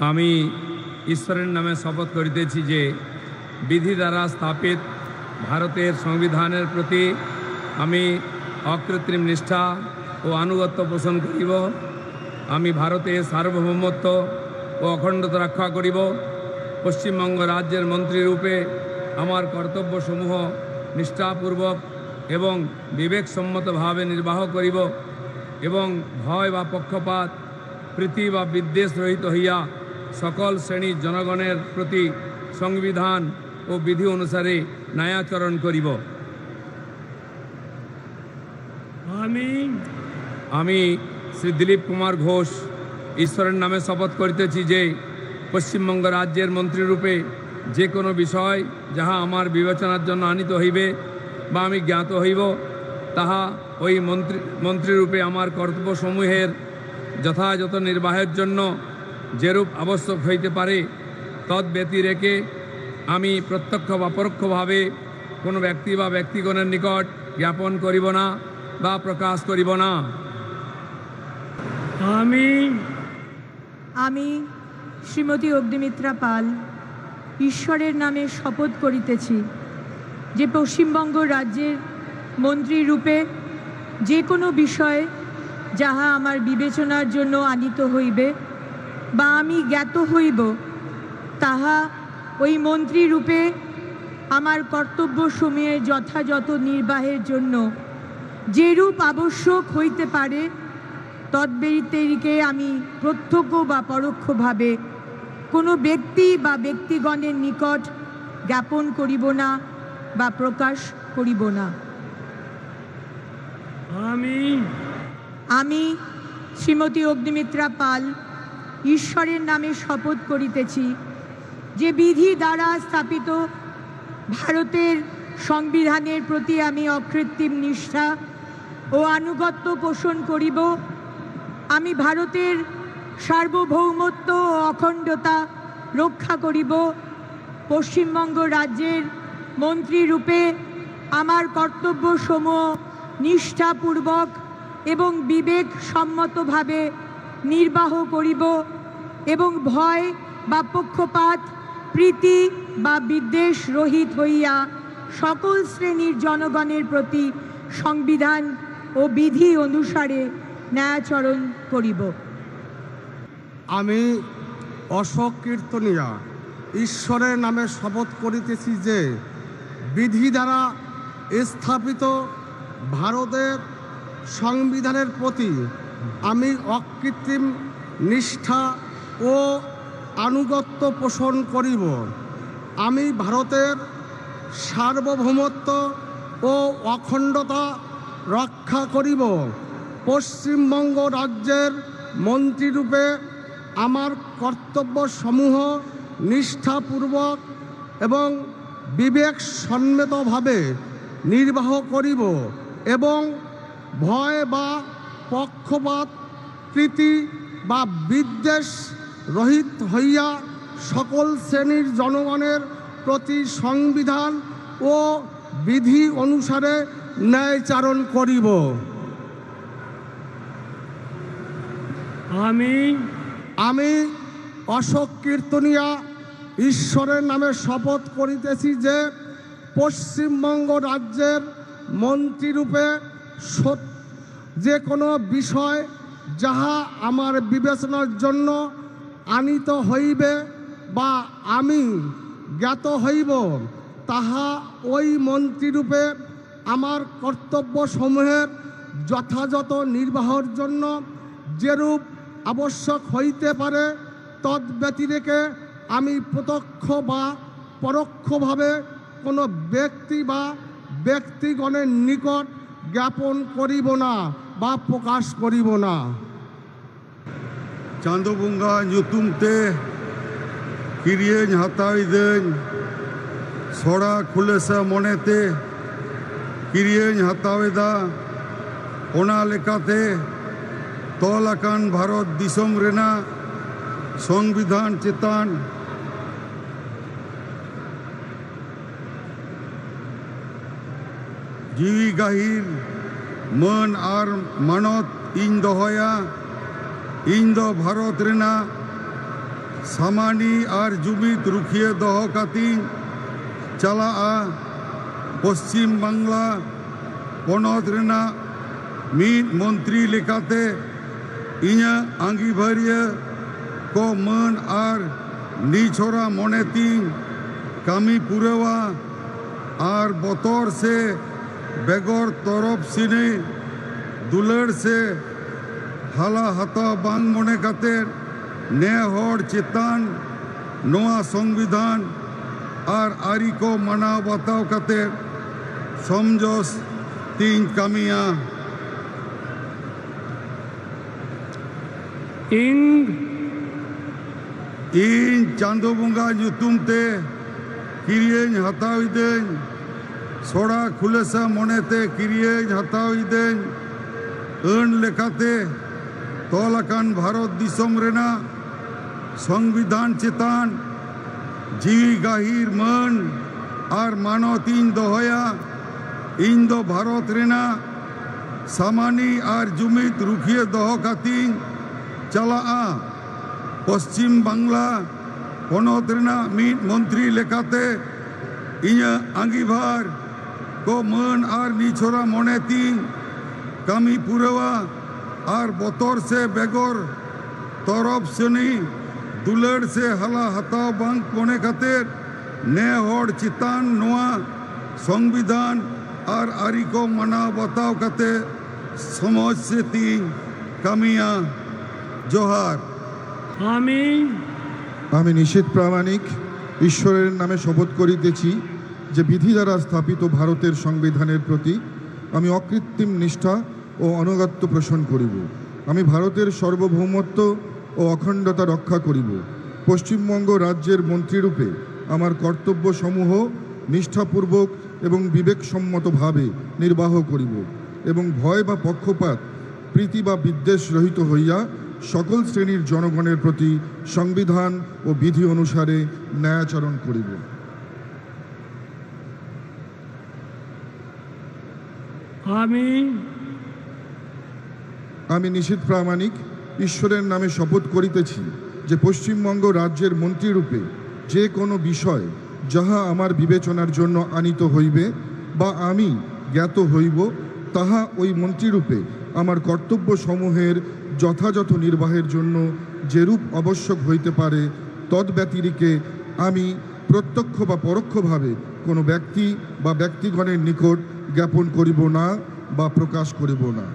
আমি ঈশ্বরের নামে শপথ করিতেছি যে বিধি দ্বারা স্থাপিত ভারতের সংবিধানের প্রতি আমি অকৃত্রিম নিষ্ঠা ও আনুগত্য পোষণ করিব। আমি ভারতের সার্বভৌমত্ব ও অখণ্ডতা রক্ষা করিব। পশ্চিমবঙ্গ রাজ্যের মন্ত্রীরূপে আমার কর্তব্যসমূহ নিষ্ঠাপূর্বক এবং বিবেকসম্মতভাবে নির্বাহ করিব এবং ভয় বা পক্ষপাত প্রীতি বা বিদ্বেষ রহিত হইয়া সকল শ্রেণীর জনগণের প্রতি সংবিধান ও বিধি অনুসারে ন্যায়াচরণ করিব। আমি শ্রী দিলীপ কুমার ঘোষ ঈশ্বরের নামে শপথ করিতেছি যে পশ্চিমবঙ্গ রাজ্যের মন্ত্রীরূপে যে কোনো বিষয় যাহা আমার বিবেচনার জন্য আনিত হইবে বা আমি জ্ঞাত হইব, তাহা ওই মন্ত্রীরূপে আমার কর্তব্যসমূহের যথাযথ নির্বাহের জন্য যেরূপ আবশ্যক হইতে পারে তদ্ব্যতিরেকে আমি প্রত্যক্ষ বা পরোক্ষভাবে কোনো ব্যক্তি বা ব্যক্তিগণের নিকট জ্ঞাপন করিব না বা প্রকাশ করিব না। আমি শ্রীমতী অগ্নিমিত্রা পাল ঈশ্বরের নামে শপথ করিতেছি যে পশ্চিমবঙ্গ রাজ্যের মন্ত্রীরূপে যে কোনো বিষয়ে যাহা আমার বিবেচনার জন্য আনিত হইবে বা আমি জ্ঞাত হইব, তাহা ওই মন্ত্রীরূপে আমার কর্তব্যসমূহের যথাযথ নির্বাহের জন্য যেরূপ আবশ্যক হইতে পারে তদ্ব্যতিরেকে আমি প্রত্যক্ষ বা পরোক্ষভাবে কোনো ব্যক্তি বা ব্যক্তিগণের নিকট জ্ঞাপন করিব না বা প্রকাশ করিব না। আমি শ্রীমতী অগ্নিমিত্রা পাল ঈশ্বরের নামে শপথ করিতেছি যে বিধি দ্বারা স্থাপিত ভারতের সংবিধানের প্রতি আমি অকৃত্রিম নিষ্ঠা ও আনুগত্য পোষণ করিব। আমি ভারতের সার্বভৌমত্ব ও অখণ্ডতা রক্ষা করিব। পশ্চিমবঙ্গ রাজ্যের মন্ত্রীরূপে আমার কর্তব্যসমূহ নিষ্ঠাপূর্বক এবং বিবেকসম্মতভাবে নির্বাহ করিব এবং ভয় বা পক্ষপাত প্রীতি বা বিদ্বেষ রহিত হইয়া সকল শ্রেণীর জনগণের প্রতি সংবিধান ও বিধি অনুসারে ন্যায়াচরণ করিব। আমি অশোক কীর্তনিয়া ঈশ্বরের নামে শপথ করিতেছি যে বিধি দ্বারা স্থাপিত ভারতের সংবিধানের প্রতি আমি অকৃত্রিম নিষ্ঠা ও আনুগত্য পোষণ করিব। আমি ভারতের সার্বভৌমত্ব ও অখণ্ডতা রক্ষা করিব। পশ্চিমবঙ্গ রাজ্যের মন্ত্রীরূপে আমার কর্তব্যসমূহ নিষ্ঠাপূর্বক এবং বিবেকসম্মতভাবে নির্বাহ করিব এবং ভয় বা পক্ষপাত প্রীতি বা বিদ্বেষ রহিত হইয়া সকল শ্রেণীর জনগণের প্রতি সংবিধান ও বিধি অনুসারে ন্যায়চারণ করিব। আমি অশোক কীর্তনিয়া ঈশ্বরের নামে শপথ করিতেছি যে পশ্চিমবঙ্গ রাজ্যের মন্ত্রীরূপে যে কোনো বিষয় যাহা আমার বিবেচনার জন্য আনিত হইবে বা আমি জ্ঞাত হইব, তাহা ওই মন্ত্রীরূপে আমার কর্তব্যসমূহের যথাযথ নির্বাহের জন্য যেরূপ আবশ্যক হইতে পারে তদ্ব্যতিরেকে আমি প্রত্যক্ষ বা পরোক্ষভাবে কোনো ব্যক্তি বা ব্যক্তিগণের নিকট জ্ঞাপন করিব না বা প্রকাশ করিব না। ᱪᱟᱸᱫᱳ ᱵᱚᱸᱜᱟ ᱧᱩᱛᱩᱢ ᱛᱮ ᱠᱤᱨᱤᱭᱟᱹᱧ ᱦᱟᱛᱟᱣᱤᱫᱟᱹᱧ ᱥᱚᱲᱟ ᱠᱷᱩᱞᱟᱹᱥᱟ ᱢᱚᱱᱮᱛᱮ ᱠᱤᱨᱤᱭᱟᱹᱧ ᱦᱟᱛᱟᱣᱮᱫᱟ ᱚᱱᱟ ᱞᱮᱠᱟᱛᱮ ᱛᱚᱞ ᱟᱠᱟᱱ ᱵᱷᱟᱨᱚᱛ ᱫᱤᱥᱚᱢ ᱨᱮᱱᱟᱜ ᱥᱚᱝᱵᱤᱫᱷᱟᱱ ᱪᱮᱛᱟᱱ ᱡᱤᱣᱤ ᱜᱟᱹᱦᱤᱨ ᱢᱟᱹᱱ ᱟᱨ ᱢᱟᱱᱚᱛ ᱤᱧ ᱫᱚᱦᱚᱭᱟ। ᱤᱧ ᱫᱚ ᱵᱷᱟᱨᱚᱛ ᱨᱮᱱᱟᱜ सामानी और जुमित रुखिए दह काती चला पश्चिम बांगला पनत रेना मीत मंत्री लेकाते इña आंगीभारिया को मन और निछोरा मनेती कामी पुरेवा और बतर से बेगर तरफ सिने दुलड़ से हाला हता बांग मने काते ने हर चेतान नोआ संविधान और आरी को मनाव बताव काते समझोस तीन कामिया इन चांदो बुंगा ᱧᱩᱛᱩᱢ ᱛᱮ किरियें हताविदें सोड़ा खुलेसा मोनेते किरियें हताविदें अन लेकाते तोलाकान भारत दिसम रेना संविधान चेतान जीवी गाहिर मन और मानवतीन दोहया इन दो भारत रेना सामानी और जुमित रुखिए दोह कातीन चला पश्चिम बांगला पनत रेना मीत मंत्री लेकाते इña आंगीभार को मन और निछोरा मनेती कामी पुरेवा और बतर से बेगर तरफ सनी दुलड़ से हला हताव बांग मने खातिर ने हर चितान नोआ संविधान और आरी को मनाव बताव काते समझ से तीन कामिया जोहार আমি নিশ্চিত প্রামাণিক ঈশ্বরের নামে শপথ করিতেছি যে বিধি দ্বারা স্থাপিত ভারতের সংবিধানের প্রতি আমি অকৃত্রিম নিষ্ঠা ও অনুগত্য পোষণ করিব। আমি ভারতের সার্বভৌমত্ব ও অখণ্ডতা রক্ষা করিব। পশ্চিমবঙ্গ রাজ্যের মন্ত্রীরূপে আমার কর্তব্যসমূহ নিষ্ঠাপূর্বক এবং বিবেকসম্মতভাবে নির্বাহ করিব এবং ভয় বা পক্ষপাত প্রীতি বা বিদ্বেষ রহিত হইয়া সকল শ্রেণীর জনগণের প্রতি সংবিধান ও বিধি অনুসারে ন্যায়াচরণ করিব। আমি নিশ্চিত প্রামাণিক ঈশ্বরের নামে শপথ করিতেছি যে পশ্চিমবঙ্গ রাজ্যের মন্ত্রীরূপে যে কোনো বিষয় যাহা আমার বিবেচনার জন্য আনিত হইবে বা আমি জ্ঞাত হইব তাহা ওই মন্ত্রীরূপে আমার কর্তব্যসমূহের যথাযথ নির্বাহের জন্য যেরূপ আবশ্যক হইতে পারে তদ্ব্যতিরিকে আমি প্রত্যক্ষ বা পরোক্ষভাবে কোনো ব্যক্তি বা ব্যক্তিগণের নিকট জ্ঞাপন করিব না বা প্রকাশ করিব না।